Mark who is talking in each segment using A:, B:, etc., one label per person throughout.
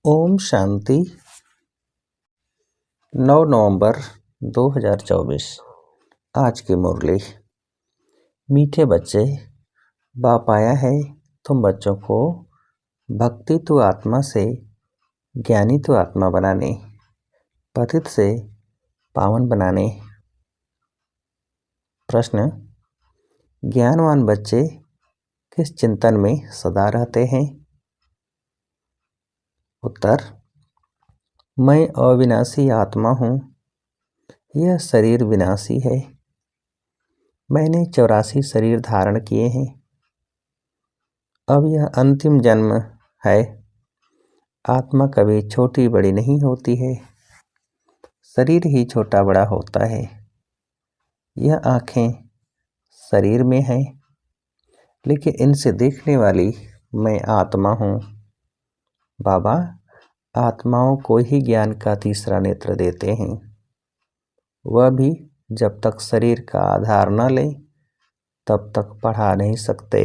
A: ओम शांति। 9 नवंबर 2024। आज की मुरली। मीठे बच्चे, बाप आया है तुम बच्चों को भक्ति तो आत्मा से ज्ञानी तो आत्मा बनाने, पतित से पावन बनाने। प्रश्न: ज्ञानवान बच्चे किस चिंतन में सदा रहते हैं? उत्तर: मैं अविनाशी आत्मा हूँ, यह शरीर विनाशी है। मैंने 84 शरीर धारण किए हैं। अब यह अंतिम जन्म है। आत्मा कभी छोटी बड़ी नहीं होती है, शरीर ही छोटा बड़ा होता है। यह आँखें शरीर में हैं, लेकिन इनसे देखने वाली मैं आत्मा हूँ। बाबा आत्माओं को ही ज्ञान का तीसरा नेत्र देते हैं, वह भी जब तक शरीर का आधार न ले तब तक पढ़ा नहीं सकते।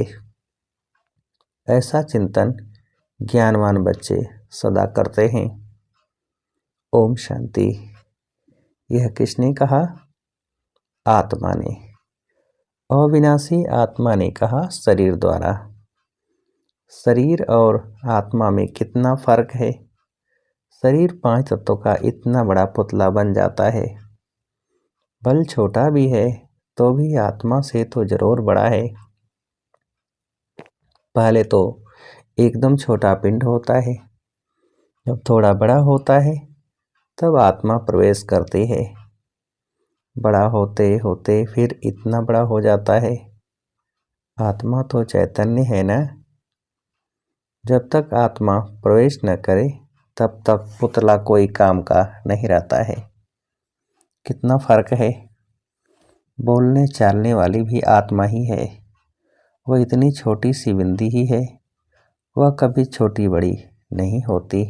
A: ऐसा चिंतन ज्ञानवान बच्चे सदा करते हैं। ओम शांति। यह किसने कहा? आत्मा ने। अविनाशी आत्मा ने कहा शरीर द्वारा। शरीर और आत्मा में कितना फर्क है। शरीर 5 तत्वों का इतना बड़ा पुतला बन जाता है। बल छोटा भी है तो भी आत्मा से तो जरूर बड़ा है। पहले तो एकदम छोटा पिंड होता है, जब थोड़ा बड़ा होता है तब आत्मा प्रवेश करती है। बड़ा होते होते फिर इतना बड़ा हो जाता है। आत्मा तो चैतन्य है ना। जब तक आत्मा प्रवेश न करे तब तक पुतला कोई काम का नहीं रहता है। कितना फर्क है। बोलने चालने वाली भी आत्मा ही है। वह इतनी छोटी सी बिंदी ही है, वह कभी छोटी बड़ी नहीं होती,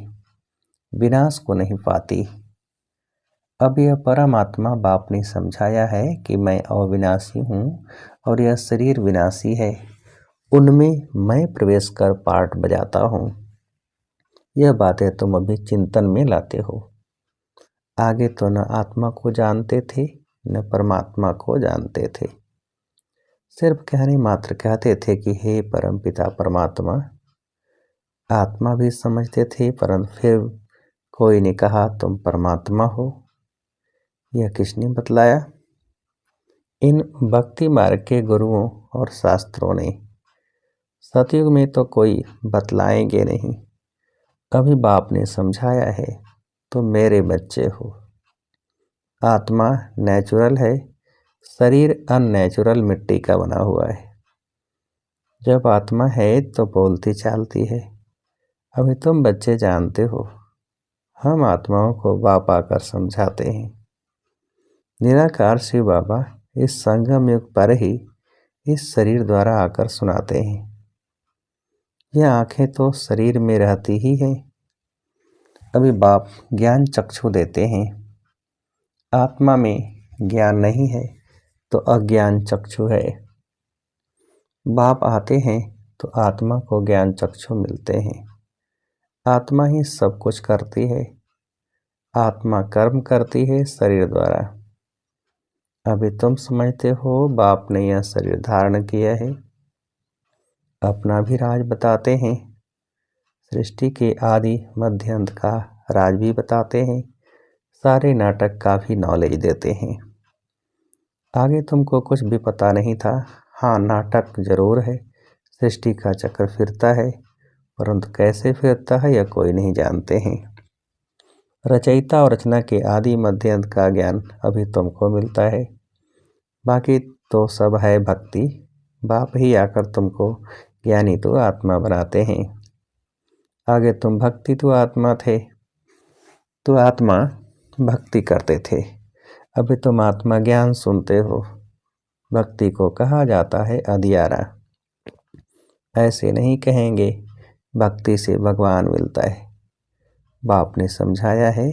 A: विनाश को नहीं पाती। अब यह परमात्मा बाप ने समझाया है कि मैं अविनाशी हूँ और यह शरीर विनाशी है। उनमें मैं प्रवेश कर पार्ट बजाता हूँ। यह बातें तुम अभी चिंतन में लाते हो। आगे तो न आत्मा को जानते थे न परमात्मा को जानते थे। सिर्फ कहने मात्र कहते थे कि हे परमपिता परमात्मा। आत्मा भी समझते थे, परंतु फिर कोई ने कहा तुम परमात्मा हो। यह किसने बतलाया? इन भक्ति मार्ग के गुरुओं और शास्त्रों ने। सतयुग में तो कोई बतलाएंगे नहीं। अभी बाप ने समझाया है, तुम मेरे बच्चे हो। आत्मा नेचुरल है, शरीर अननेचुरल मिट्टी का बना हुआ है। जब आत्मा है तो बोलती चालती है। अभी तुम बच्चे जानते हो, हम आत्माओं को बाप आकर समझाते हैं। निराकार शिव बाबा इस संगम युग पर ही इस शरीर द्वारा आकर सुनाते हैं। यह आंखें तो शरीर में रहती ही है। अभी बाप ज्ञान चक्षु देते हैं। आत्मा में ज्ञान नहीं है तो अज्ञान चक्षु है। बाप आते हैं तो आत्मा को ज्ञान चक्षु मिलते हैं। आत्मा ही सब कुछ करती है। आत्मा कर्म करती है शरीर द्वारा। अभी तुम समझते हो बाप ने यह शरीर धारण किया है। अपना भी राज बताते हैं। सृष्टि के आदि मध्य अंत का राज भी बताते हैं। सारे नाटक का भी नॉलेज देते हैं। आगे तुमको कुछ भी पता नहीं था। हाँ, नाटक जरूर है, सृष्टि का चक्र फिरता है, परंतु कैसे फिरता है यह कोई नहीं जानते हैं। रचयिता और रचना के आदि मध्य अंत का ज्ञान अभी तुमको मिलता है। बाकी तो सब है भक्ति। बाप ही आकर तुमको ज्ञानी तो आत्मा बनाते हैं। आगे तुम भक्ति तो आत्मा थे, तो आत्मा भक्ति करते थे। अभी तुम आत्मा ज्ञान सुनते हो। भक्ति को कहा जाता है अधियारा। ऐसे नहीं कहेंगे भक्ति से भगवान मिलता है। बाप ने समझाया है,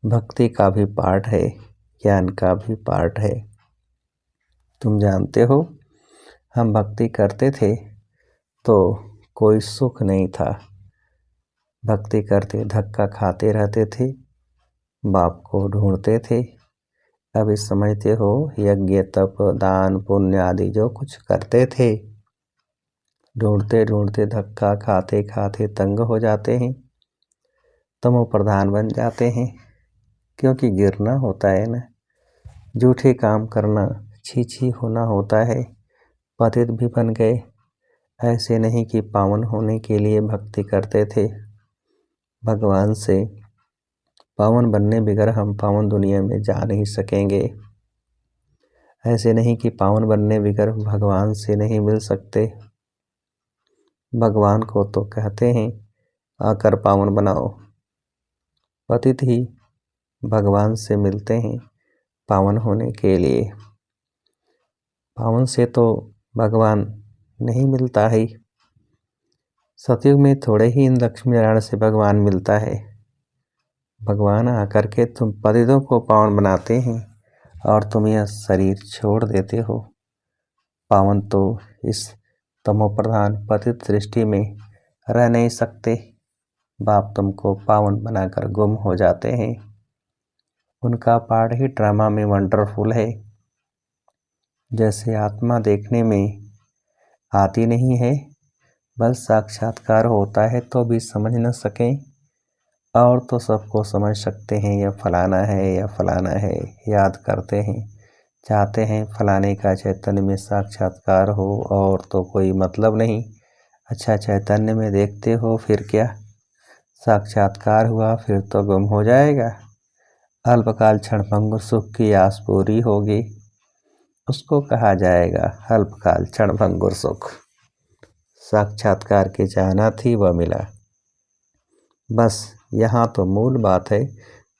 A: भक्ति का भी पार्ट है, ज्ञान का भी पार्ट है। तुम जानते हो, हम भक्ति करते थे तो कोई सुख नहीं था। भक्ति करते धक्का खाते रहते थे, बाप को ढूंढते थे। अभी समझते हो यज्ञ तप दान पुण्य आदि जो कुछ करते थे, ढूंढते ढूंढते धक्का खाते खाते तंग हो जाते हैं, तमो प्रधान बन जाते हैं। क्योंकि गिरना होता है ना, झूठे काम करना, छी होना होता है। पतित भी बन गए। ऐसे नहीं कि पावन होने के लिए भक्ति करते थे भगवान से। पावन बनने बगैर हम पावन दुनिया में जा नहीं सकेंगे। ऐसे नहीं कि पावन बनने बगैर भगवान से नहीं मिल सकते। भगवान को तो कहते हैं आकर पावन बनाओ। पतित ही भगवान से मिलते हैं पावन होने के लिए। पावन से तो भगवान नहीं मिलता है। सतयुग में थोड़े ही इन लक्ष्मी नारायण से भगवान मिलता है। भगवान आकर के तुम पतितों को पावन बनाते हैं और तुम यह शरीर छोड़ देते हो। पावन तो इस तमो प्रधान पतित सृष्टि में रह नहीं सकते। बाप तुमको पावन बनाकर गुम हो जाते हैं। उनका पार्ट ही ड्रामा में वंडरफुल है। जैसे आत्मा देखने में आती नहीं है, बस साक्षात्कार होता है तो भी समझ न सकें, और तो सबको समझ सकते हैं यह फलाना है या फलाना है। याद करते हैं, चाहते हैं फलाने का चैतन्य में साक्षात्कार हो, और तो कोई मतलब नहीं। अच्छा चैतन्य में देखते हो फिर क्या, साक्षात्कार हुआ फिर तो गुम हो जाएगा। अल्पकाल क्षणभंगुर सुख की आस पूरी होगी, उसको कहा जाएगा अल्पकाल क्षणभंगुर सुख। साक्षात्कार की चाहना थी वह मिला। बस यहाँ तो मूल बात है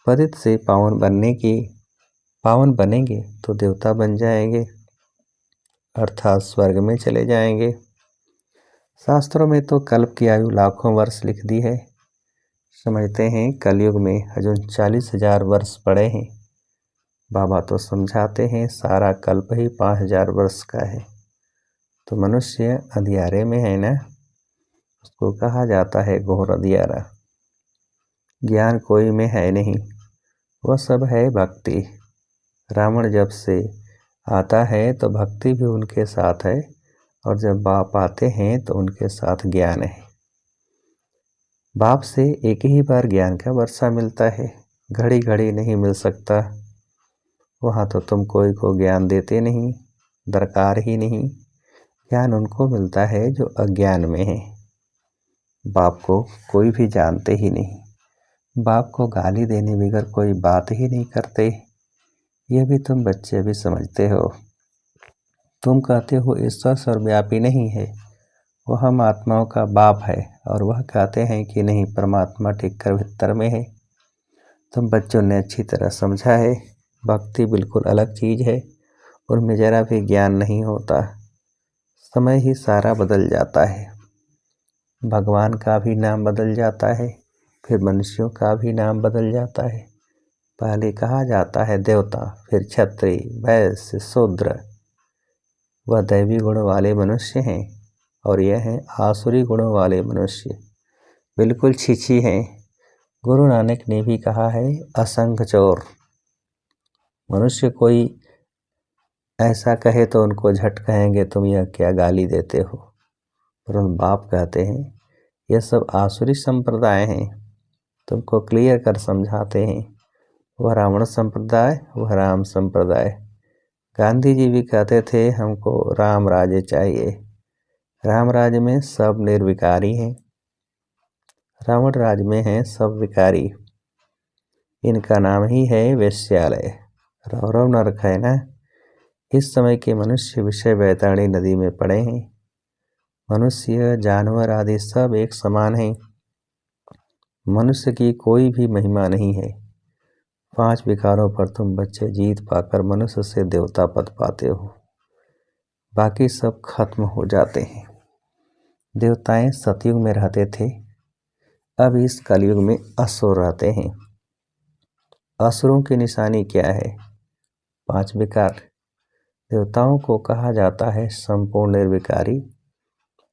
A: पतित से पावन बनने की। पावन बनेंगे तो देवता बन जाएंगे, अर्थात स्वर्ग में चले जाएंगे। शास्त्रों में तो कल्प की आयु लाखों वर्ष लिख दी है। समझते हैं कलयुग में अजून 40,000 वर्ष पड़े हैं। बाबा तो समझाते हैं सारा कल्प ही 5,000 वर्ष का है। तो मनुष्य अंधियारे में है ना, उसको कहा जाता है घोर अंधियारा। ज्ञान कोई में है नहीं, वह सब है भक्ति। रावण जब से आता है तो भक्ति भी उनके साथ है, और जब बाप आते हैं तो उनके साथ ज्ञान है। बाप से एक ही बार ज्ञान का वर्षा मिलता है, घड़ी घड़ी नहीं मिल सकता। वहाँ तो तुम कोई को ज्ञान देते नहीं, दरकार ही नहीं। ज्ञान उनको मिलता है जो अज्ञान में है। बाप को कोई भी जानते ही नहीं। बाप को गाली देने बगैर कोई बात ही नहीं करते। यह भी तुम बच्चे भी समझते हो। तुम कहते हो ईश्वर सर्वव्यापी नहीं है, वह हम आत्माओं का बाप है, और वह कहते हैं कि नहीं परमात्मा ठीक कर भीतर में है। तुम बच्चों ने अच्छी तरह समझा है भक्ति बिल्कुल अलग चीज़ है, उनमें जरा भी ज्ञान नहीं होता। समय ही सारा बदल जाता है। भगवान का भी नाम बदल जाता है, फिर मनुष्यों का भी नाम बदल जाता है। पहले कहा जाता है देवता, फिर क्षत्रिय, वैश्य, शूद्र। वह दैवी गुण वाले मनुष्य हैं, और यह हैं आसुरी गुणों वाले मनुष्य, बिल्कुल छीछी हैं। गुरु नानक ने भी कहा है असंग चोर। मनुष्य कोई ऐसा कहे तो उनको झट कहेंगे तुम यह क्या गाली देते हो, परंतु बाप कहते हैं यह सब आसुरी संप्रदाय हैं। तुमको क्लियर कर समझाते हैं, वह रावण संप्रदाय, वह राम संप्रदाय। गांधी जी भी कहते थे हमको राम राज्य चाहिए। राम राज्य में सब निर्विकारी हैं, रावण राज्य में हैं सब विकारी। इनका नाम ही है वेश्यालय। रौरव नरक है ना। इस समय के मनुष्य विषय वैतरणी नदी में पड़े हैं। मनुष्य जानवर आदि सब एक समान हैं। मनुष्य की कोई भी महिमा नहीं है। 5 विकारों पर तुम बच्चे जीत पाकर मनुष्य से देवता पद पाते हो, बाकी सब खत्म हो जाते हैं। देवताएं सतयुग में रहते थे, अब इस कलयुग में असुर रहते हैं। असुरों की निशानी क्या है? 5 विकार। देवताओं को कहा जाता है संपूर्ण निर्विकारी,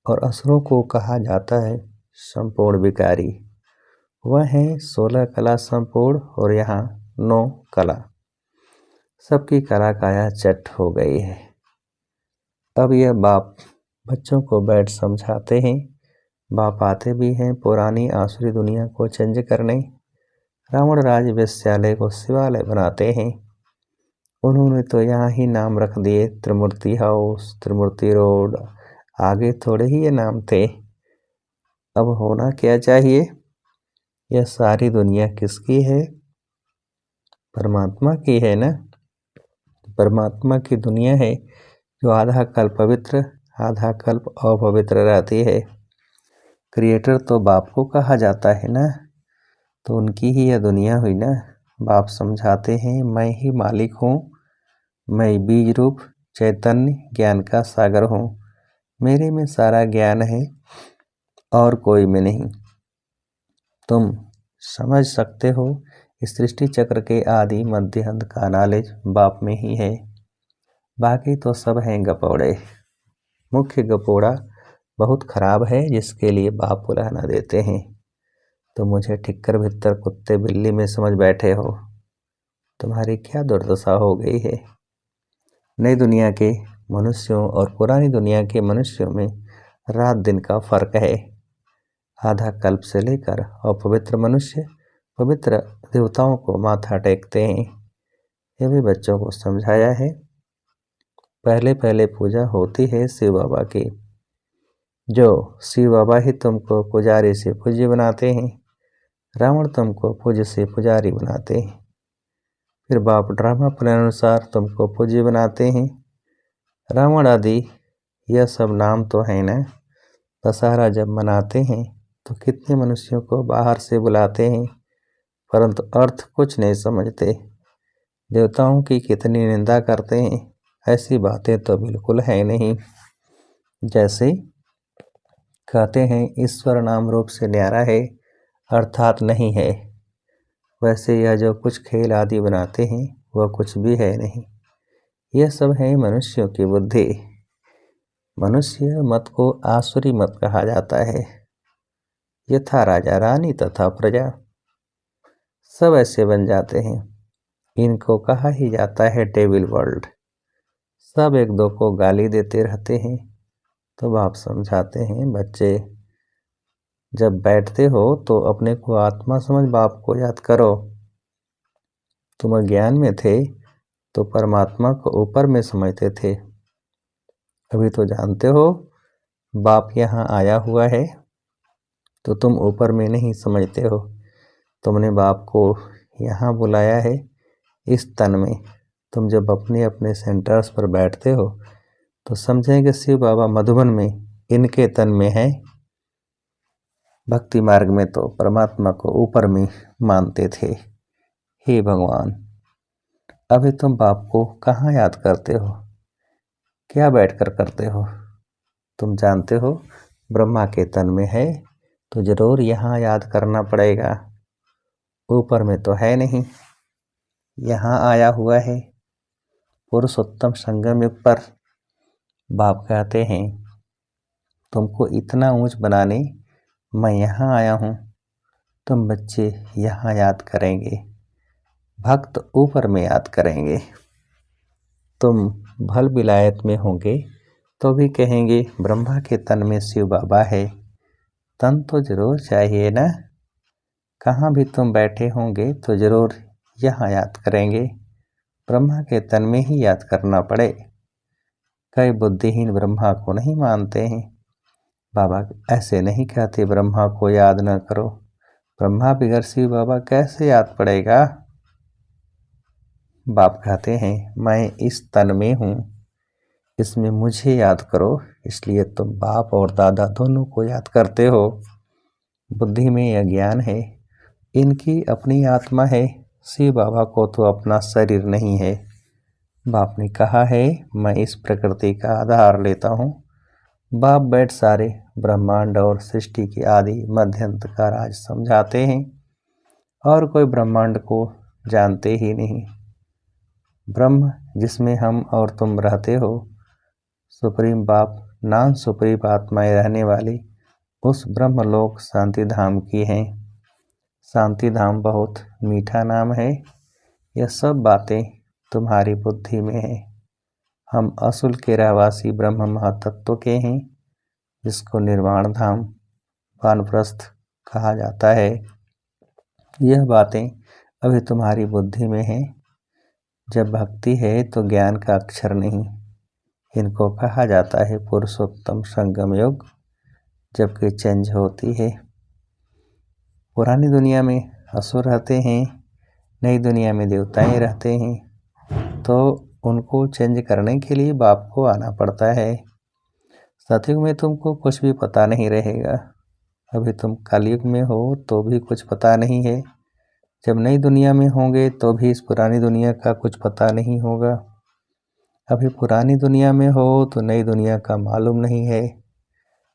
A: और असुरों को कहा जाता है संपूर्ण विकारी। वह है 16 कला संपूर्ण और यहाँ 9 कला। सबकी कला काया चट हो गई है। अब यह बाप बच्चों को बैठ समझाते हैं। बाप आते भी हैं पुरानी आसुरी दुनिया को चेंज करने। रावण राज वेश्यालय को शिवालय बनाते हैं। उन्होंने तो यहाँ ही नाम रख दिए, त्रिमूर्ति हाउस, त्रिमूर्ति रोड, आगे थोड़े ही ये नाम थे। अब होना क्या चाहिए? यह सारी दुनिया किसकी है? परमात्मा की है ना। परमात्मा की दुनिया है जो आधा कल्प पवित्र आधा कल्प अपवित्र रहती है। क्रिएटर तो बाप को कहा जाता है ना, तो उनकी ही यह दुनिया हुई ना। बाप समझाते हैं मैं ही मालिक हूँ, मैं बीज रूप चैतन्य ज्ञान का सागर हूँ। मेरे में सारा ज्ञान है और कोई में नहीं। तुम समझ सकते हो इस सृष्टि चक्र के आदि मध्य अंत का नॉलेज बाप में ही है। बाकी तो सब हैं गपोड़े। मुख्य गपोड़ा बहुत खराब है जिसके लिए बाप बुलाना देते हैं। तो मुझे ठिक्कर भित्तर कुत्ते बिल्ली में समझ बैठे हो। तुम्हारी क्या दुर्दशा हो गई है। नई दुनिया के मनुष्यों और पुरानी दुनिया के मनुष्यों में रात दिन का फर्क है। आधा कल्प से लेकर अपवित्र मनुष्य पवित्र देवताओं को माथा टेकते हैं। ये भी बच्चों को समझाया है। पहले पहले पूजा होती है शिव बाबा की, जो शिव बाबा ही तुमको पुजारी से पूज्य बनाते हैं। रावण तुमको पूज्य से पुजारी बनाते हैं। फिर बाप ड्रामा प्लान अनुसार तुमको पूज्य बनाते हैं। रावण आदि यह सब नाम तो है ना। दशहरा जब मनाते हैं तो कितने मनुष्यों को बाहर से बुलाते हैं, परंतु अर्थ कुछ नहीं समझते। देवताओं की कितनी निंदा करते हैं। ऐसी बातें तो बिल्कुल है नहीं। जैसे कहते हैं ईश्वर नाम रूप से न्यारा है अर्थात नहीं है, वैसे यह जो कुछ खेल आदि बनाते हैं वह कुछ भी है नहीं। यह सब है मनुष्यों की बुद्धि। मनुष्य मत को आसुरी मत कहा जाता है। यथा राजा रानी तथा प्रजा सब ऐसे बन जाते हैं। इनको कहा ही जाता है डेविल वर्ल्ड। सब एक दो को गाली देते रहते हैं। तो बाप समझाते हैं बच्चे जब बैठते हो तो अपने को आत्मा समझ बाप को याद करो। तुम ज्ञान में थे तो परमात्मा को ऊपर में समझते थे। अभी तो जानते हो बाप यहाँ आया हुआ है तो तुम ऊपर में नहीं समझते हो। तुमने बाप को यहाँ बुलाया है इस तन में। तुम जब अपने अपने सेंटर्स पर बैठते हो तो समझेंगे शिव बाबा मधुबन में इनके तन में है। भक्ति मार्ग में तो परमात्मा को ऊपर में मानते थे। हे भगवान, अभी तुम बाप को कहाँ याद करते हो? क्या बैठकर करते हो? तुम जानते हो ब्रह्मा के तन में है तो जरूर यहाँ याद करना पड़ेगा। ऊपर में तो है नहीं, यहाँ आया हुआ है। पुरुषोत्तम संगम युग पर बाप कहते हैं तुमको इतना ऊंच बनाने मैं यहाँ आया हूँ। तुम बच्चे यहाँ याद करेंगे, भक्त ऊपर में याद करेंगे। तुम भल विलायत में होंगे तो भी कहेंगे ब्रह्मा के तन में शिव बाबा है। तन तो जरूर चाहिए ना। कहाँ भी तुम बैठे होंगे तो जरूर यहाँ याद करेंगे। ब्रह्मा के तन में ही याद करना पड़े। कई बुद्धिहीन ब्रह्मा को नहीं मानते हैं। बाबा ऐसे नहीं कहते ब्रह्मा को याद न करो। ब्रह्मा बिगर शिव बाबा कैसे याद पड़ेगा? बाप कहते हैं मैं इस तन में हूँ, इसमें मुझे याद करो। इसलिए तुम बाप और दादा दोनों को याद करते हो। बुद्धि में यह ज्ञान है इनकी अपनी आत्मा है। शिव बाबा को तो अपना शरीर नहीं है। बाप ने कहा है मैं इस प्रकृति का आधार लेता हूँ। बाप बैठ सारे ब्रह्मांड और सृष्टि के आदि मध्यंत का राज समझाते हैं और कोई ब्रह्मांड को जानते ही नहीं। ब्रह्म जिसमें हम और तुम रहते हो, सुप्रीम बाप नॉन सुप्रीम आत्माएं रहने वाली उस ब्रह्मलोक शांति धाम की हैं। शांति धाम बहुत मीठा नाम है। यह सब बातें तुम्हारी बुद्धि में है। हम असुल के रहवासी ब्रह्म महातत्व के हैं, जिसको निर्वाण धाम वानप्रस्थ कहा जाता है। यह बातें अभी तुम्हारी बुद्धि में है। जब भक्ति है तो ज्ञान का अक्षर नहीं। इनको कहा जाता है पुरुषोत्तम संगम योग, जबकि चेंज होती है। पुरानी दुनिया में असुर रहते हैं, नई दुनिया में देवताएं रहते हैं, तो उनको चेंज करने के लिए बाप को आना पड़ता है। सतयुग में तुमको कुछ भी पता नहीं रहेगा। अभी तुम कलयुग में हो तो भी कुछ पता नहीं है। जब नई दुनिया में होंगे तो भी इस पुरानी दुनिया का कुछ पता नहीं होगा। अभी पुरानी दुनिया में हो तो नई दुनिया का मालूम नहीं है।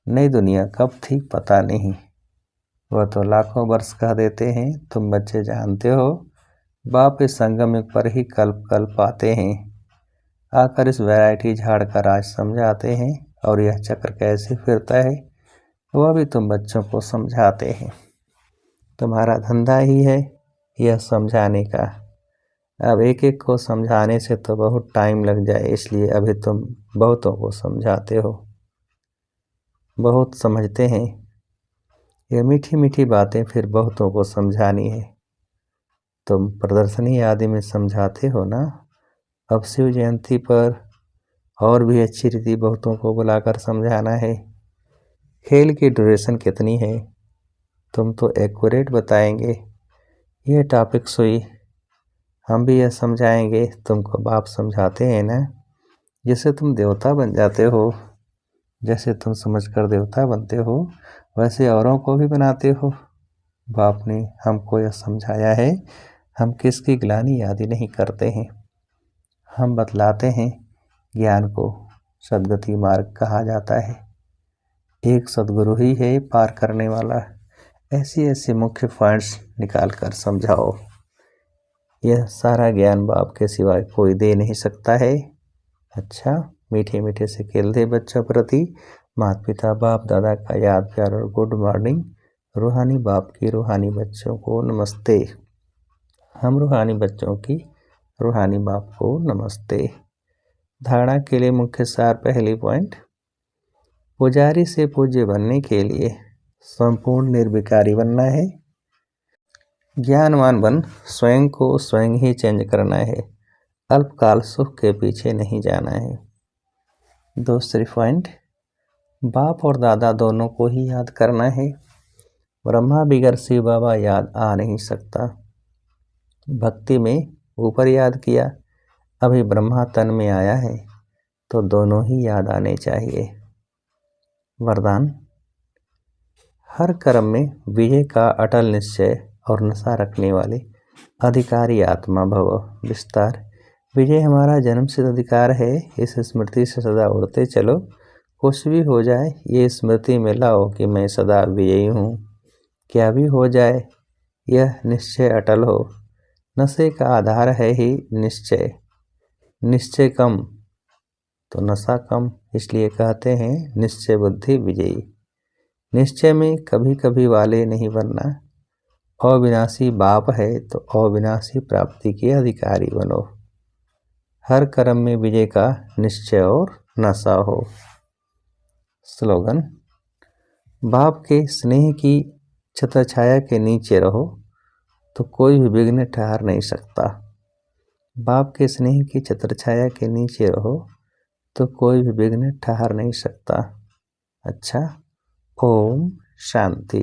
A: नई दुनिया कब थी पता नहीं, वह तो लाखों वर्ष कह देते हैं। तुम बच्चे जानते हो, बाप इस संगम युग पर ही कल्प कल्प आते हैं, आकर इस वैरायटी झाड़ का राज समझाते हैं, और यह चक्र कैसे फिरता है वह भी तुम बच्चों को समझाते हैं। तुम्हारा धंधा ही है यह समझाने का। अब एक एक को समझाने से तो बहुत टाइम लग जाए, इसलिए अभी तुम बहुतों को समझाते हो। बहुत समझते हैं। यह मीठी मीठी बातें फिर बहुतों को समझानी है। तुम प्रदर्शनी आदि में समझाते हो ना। अब शिव जयंती पर और भी अच्छी रीति बहुतों को बुलाकर समझाना है। खेल की ड्यूरेशन कितनी है तुम तो एक्यूरेट बताएंगे। ये टॉपिक्स हुई, हम भी यह समझाएंगे। तुमको बाप समझाते हैं ना, जैसे तुम देवता बन जाते हो। जैसे तुम समझकर देवता बनते हो, वैसे औरों को भी बनाते हो। बाप ने हमको यह समझाया है। हम किसकी ग्लानि आदि नहीं करते हैं। हम बतलाते हैं। ज्ञान को सद्गति मार्ग कहा जाता है। एक सद्गुरु ही है पार करने वाला। ऐसी ऐसी मुख्य पॉइंट्स निकाल कर समझाओ। यह सारा ज्ञान बाप के सिवाय कोई दे नहीं सकता है। अच्छा, मीठे मीठे से खेलते बच्चों प्रति माता पिता बाप दादा का याद प्यार और गुड मॉर्निंग। रूहानी बाप की रूहानी बच्चों को नमस्ते। हम रूहानी बच्चों की रूहानी बाप को नमस्ते। धारणा के लिए मुख्य सार पहली पॉइंट, पुजारी से पूज्य बनने के लिए संपूर्ण निर्विकारी बनना है। ज्ञानवान बन स्वयं को स्वयं ही चेंज करना है। अल्पकाल सुख के पीछे नहीं जाना है। दूसरी पॉइंट, बाप और दादा दोनों को ही याद करना है। ब्रह्मा बिगर शिव बाबा याद आ नहीं सकता। भक्ति में ऊपर याद किया, अभी ब्रह्मा तन में आया है, तो दोनों ही याद आने चाहिए। वरदान, हर कर्म में विजय का अटल निश्चय और नशा रखने वाले अधिकारी आत्मा भव। विस्तार, विजय हमारा जन्मसिद्ध अधिकार है। इस स्मृति से सदा उड़ते चलो। कुछ भी हो जाए ये स्मृति में लाओ कि मैं सदा विजयी हूँ। क्या भी हो जाए यह निश्चय अटल हो। नशे का आधार है ही निश्चय। निश्चय कम तो नशा कम, इसलिए कहते हैं निश्चय बुद्धि विजयी। निश्चय में कभी कभी वाले नहीं बनना। अविनाशी बाप है तो अविनाशी प्राप्ति के अधिकारी बनो। हर कर्म में विजय का निश्चय और नशा हो। स्लोगन, बाप के स्नेह की छत्रछाया के नीचे रहो तो कोई भी विघ्न ठहर नहीं सकता। बाप के स्नेह की छत्रछाया के नीचे रहो तो कोई भी विघ्न ठहर नहीं सकता। अच्छा, ओम शांति।